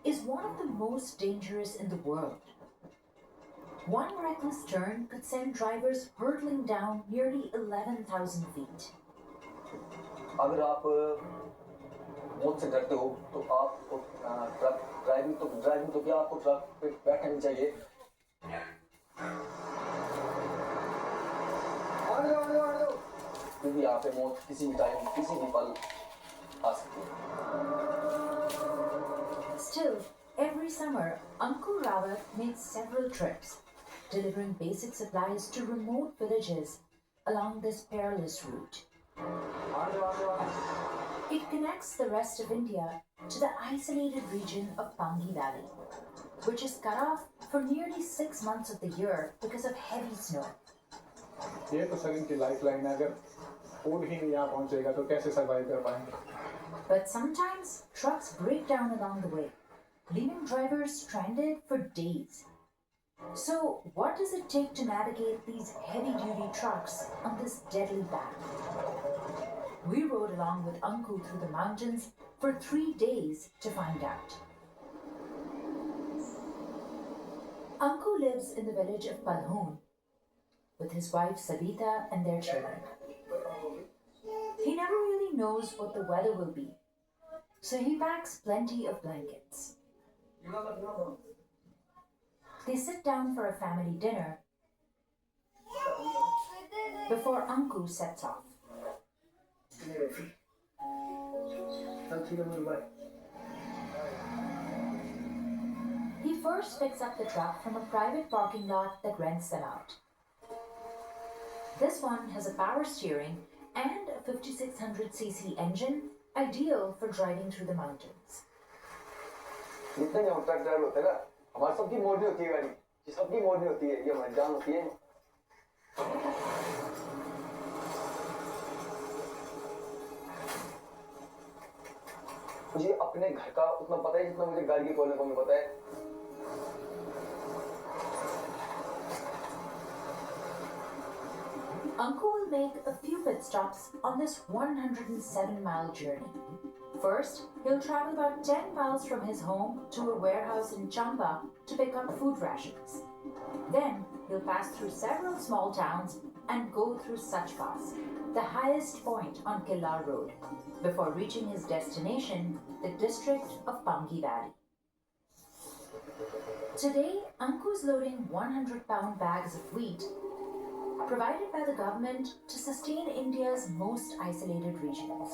is one of the most dangerous in the world. One reckless turn could send drivers hurtling down nearly 11,000 feet. अगर आप मौत से डरते हो तो आप ट्रक ड्राइविंग तो क्या आपको ट्रक पे बैठना नहीं चाहिए क्योंकि यहाँ पे मौत किसी भी टाइम किसी भी पल आ सकती है Still, every summer, Ankur Rawat makes several trips, delivering basic supplies to remote villages along this perilous route. It connects the rest of India to the isolated region of Pangi Valley, which is cut off for nearly 6 months of the year because of heavy snow. ये तो sir इनकी lifeline है अगर food ही नहीं यहाँ पहुँचेगा तो कैसे सर्वाइव कर पाएंगे But sometimes trucks break down along the way, leaving drivers stranded for days. So, what does it take to navigate these heavy-duty trucks on this deadly path? We rode along with Anku through the mountains for 3 days to find out. Anku lives in the village of Palhoon with his wife Savita and their children. He never really knows what the weather will be, so he packs plenty of blankets. They sit down for a family dinner before Anku sets off. He first picks up the truck from a private parking lot that rents them out. This one has a power steering and a 5600cc engine, ideal for driving through the mountains. जितने भी हम truck driver होते हैं ना हमारी सबकी मोड़ी होती है गाड़ी ये सबकी मोड़ी होती है ये हमारी जान होती है मुझे अपने घर का उतना पता है जितना मुझे गाड़ी के कोने कोने पता है Anku will make a few pit stops on this 107-mile journey. First, he'll travel about 10 miles from his home to a warehouse in Chamba to pick up food rations. Then, he'll pass through several small towns and go through Sachpass, the highest point on Killar Road, before reaching his destination, the district of Pangi Valley. Today, Anku is loading 100-pound bags of wheat provided by the government to sustain India's most isolated regions.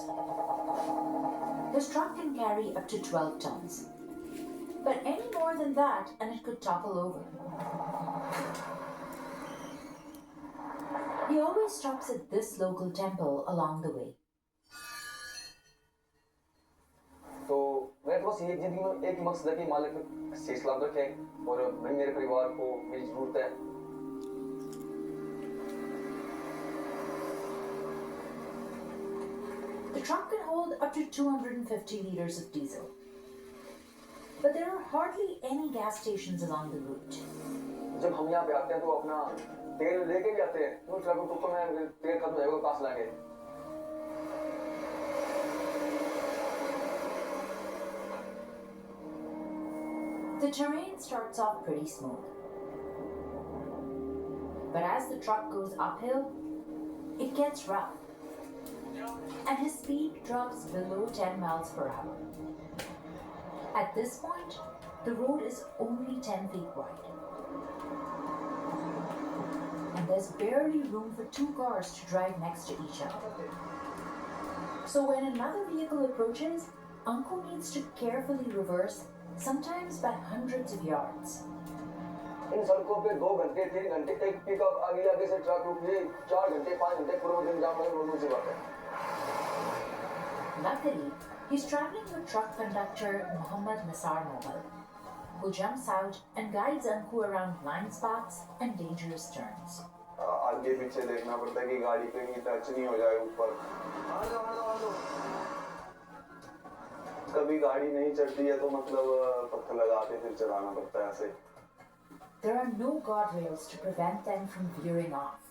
His truck can carry up to 12 tons. But any more than that and it could topple over. He always stops at this local temple along the way. तो मेरे पास ये जिंदगी में एक मकसद है कि मालिक में सही सलामत रखे और मैं मेरे परिवार को मेरी जरूरत है The truck can hold up to 250 liters of diesel. But there are hardly any gas stations along the route. जब हम यहाँ पे आते हैं तो अपना तेल लेके भी आते हैं वो ट्रक को में तेल खत्म हो जाएगा पास लाएंगे The terrain starts off pretty smooth. But as the truck goes uphill, it gets rough. And his speed drops below 10 miles per hour. At this point, the road is only 10 feet wide. And there's barely room for 2 cars to drive next to each other. So when another vehicle approaches, Anku needs to carefully reverse, sometimes by hundreds of yards. इन सड़कों पे 2 घंटे 3 घंटे एक pickup आगे से truck रुकिए 4 घंटे 5 घंटे पूरा दिन जाम लगे रोड से बात है Luckily, he's traveling with truck conductor Muhammad Nasar Moghal, who jumps out and guides Anku around blind spots and dangerous turns. आगे पीछे देखना पड़ता है कि गाड़ी कहीं टच नहीं हो जाए ऊपर कभी गाड़ी नहीं चढ़ती है तो मतलब पत्थर लगा के फिर चलाना पड़ता है ऐसे There are no guardrails to prevent them from veering off.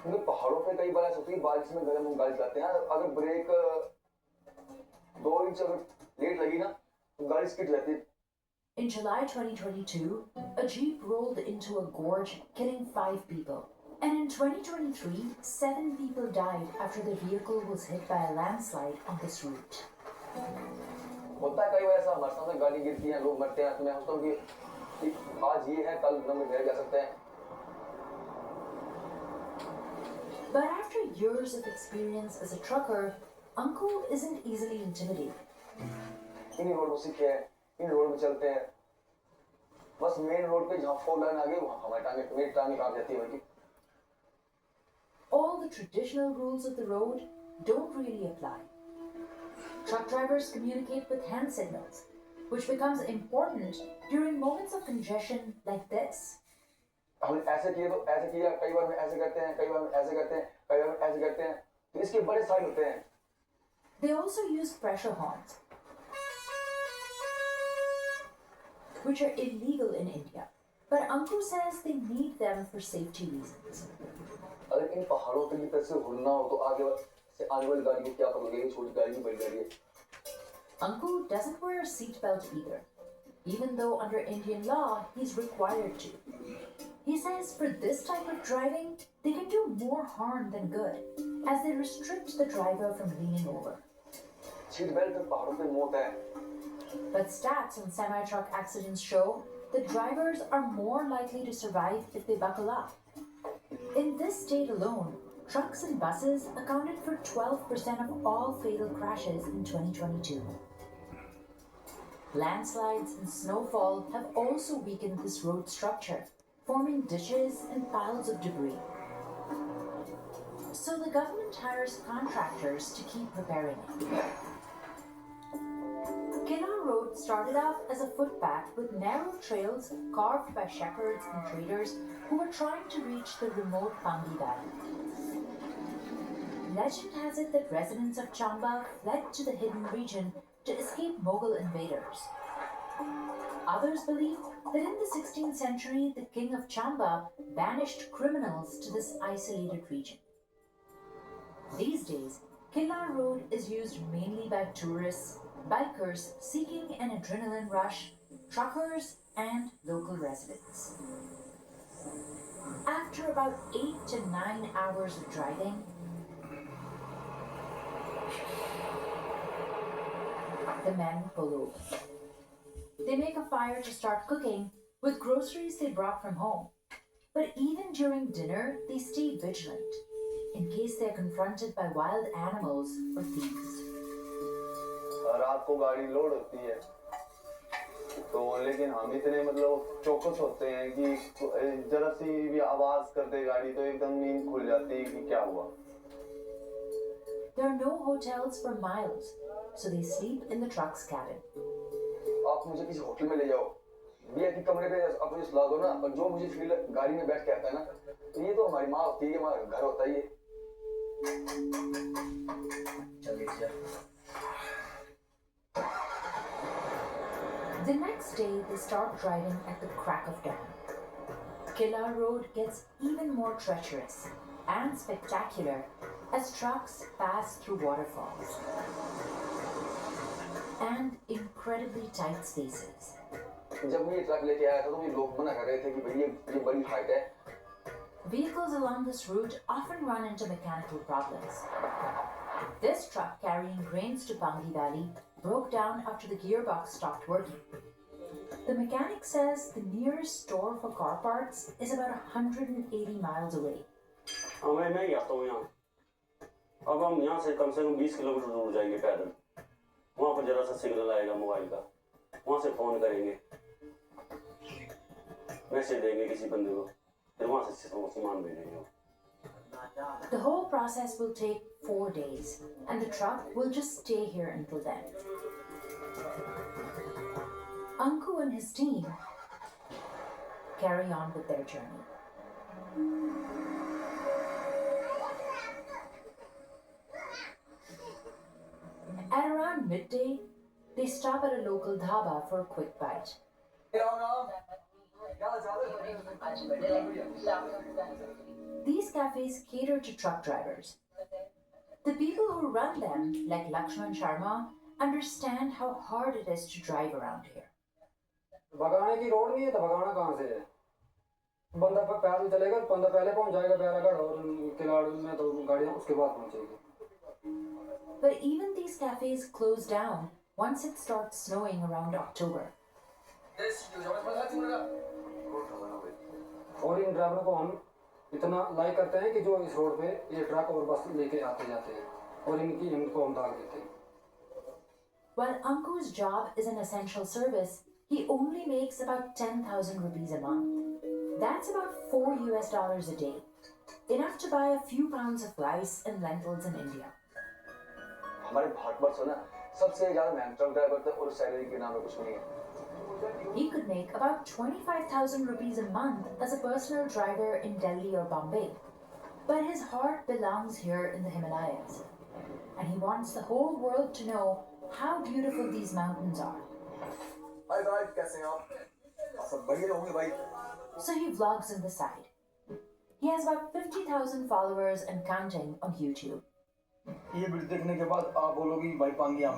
पहाड़ों पे कई बार ऐसा होती है बारिश में गर्म गाड़ी चलाते हैं अगर ब्रेक 2 इंच अगर लेट लगी ना तो गाड़ी स्किड जाती है In July 2022, a jeep rolled into a gorge, killing 5 people. And in 2023, 7 people died after the vehicle was hit by a landslide on this route. होता है कई बार ऐसा हमारे सामने गाड़ी गिरती है लोग मरते हैं तो मैं सोचता हूँ कि आज ये है कल न रह जा सकते हैं. But after years of experience as a trucker, Uncle isn't easily intimidated. इन्हीं रोड में सीखे हैं, इन रोड में चलते हैं. बस मेन रोड पे जहाँ 4 लाइन आ गई वहाँ हमारी टांगे कांप जाती है. All the traditional rules of the road don't really apply. Truck drivers communicate with hand signals, which becomes important during moments of congestion like this. हमने ऐसे किए तो ऐसे किया, कई बार में ऐसे करते हैं, कई बार में ऐसे करते हैं, कई बार में ऐसे करते हैं, तो इसके बड़े साइड होते हैं. They also use pressure horns, which are illegal in India. But Ankur says they need them for safety reasons. अगर इन पहाड़ों पे तरह से उड़ना हो तो आगे से आने वाली गाड़ी को क्या करोगे? छोटी गाड़ी की बड़ी गाड़ी है. Ankur doesn't wear a seatbelt either, even though under Indian law he's required to. He says for this type of driving, they can do more harm than good, as they restrict the driver from leaning over. Seat belt पे पहाड़ों पे मौत है. But stats on semi-truck accidents show that drivers are more likely to survive if they buckle up. In this state alone, trucks and buses accounted for 12% of all fatal crashes in 2022. Landslides and snowfall have also weakened this road structure, forming ditches and piles of debris. So the government hires contractors to keep repairing it. Killa Road started off as a footpath with narrow trails carved by shepherds and traders who were trying to reach the remote Pangi Valley. Legend has it that residents of Chamba fled to the hidden region to escape Mughal invaders. Others believe that in the 16th century, the king of Chamba banished criminals to this isolated region. These days, Killa Road is used mainly by tourists, bikers seeking an adrenaline rush, truckers, and local residents. After about 8 to 9 hours of driving, the men pull over. They make a fire to start cooking with groceries they brought from home. But even during dinner, they stay vigilant in case they're confronted by wild animals or thieves. रात को गाड़ी load होती है तो लेकिन हम इतने चौकस होते हैं कि जरा सी भी आवाज कर दे गाड़ी तो एकदम नींद खुल जाती है कि क्या हुआ. There are no hotels for miles, so they sleep in the truck's cabin. आप मुझे किसी होटल में ले जाओ, VIP कमरे पे आप मुझे सुला दो ना, और जो मुझे फील गाड़ी में बैठ के आता है ना, तो ये तो हमारी माँ होती है, हमारा घर होता है ये. The next day, they start driving at the crack of dawn. Killa Road gets even more treacherous and spectacular as trucks pass through waterfalls and incredibly tight spaces. जब मैं ये ट्रक लेके आया था तो ये लोग मना कर रहे थे कि भाई ये बड़ी हाइट है. Vehicles along this route often run into mechanical problems. This truck carrying grains to Pangi Valley broke down after the gearbox stopped working. The mechanic says the nearest store for car parts is about 180 miles away. मैं नहीं आता हूँ यहाँ. अब हम यहाँ से कम 20 kilometre दूर जाएंगे पैदल. वहाँ पर जरा सा सिग्नल आएगा मोबाइल का, वहाँ से फोन करेंगे, मैसेज देंगे किसी बंदे को, फिर वहाँ से सामान भेजेंगे. The whole process will take 4 days, and the truck will just stay here until then. Anku and his team carry on with their journey. At around midday, they stop at a local dhaba for a quick bite. These cafes cater to truck drivers. The people who run them, like Lakshman Sharma, understand how hard it is to drive around here. भगाने की road नहीं है तो भगाना कहाँ से है? बंदा पैदल चलेगा तो बंदा पहले पहुंच जाएगा बैरागढ़ और किलाड़ में तो गाड़ियाँ उसके बाद पहुंचेगी. But even these cafes close down once it starts snowing around October. और इन ड्राइवरों को हम इतना लाइक करते हैं कि जो इस रोड पे ये ट्रक और बस लेके आते जाते हैं और इनकी हिम्मत को हम दाग देते हैं. While Anku's job is an essential service, he only makes about 10,000 rupees a month. That's about $4 a day. Enough to buy a few pounds of rice and lentils in India. हमारे भारतवर्ष में ना सबसे ज्यादा महंगा ट्रक ड्राइवर थे और salary के नाम में कुछ नहीं है. He could make about 25,000 rupees a month as a personal driver in Delhi or Bombay. But his heart belongs here in the Himalayas. And he wants the whole world to know how beautiful these mountains are. Hi guys, कैसे हैं आप? सब बढ़िया होंगे भाई. So he vlogs on the side. He has about 50,000 followers and counting on YouTube. ये video देखने के बाद आप बोलोगे भाई पांगी हम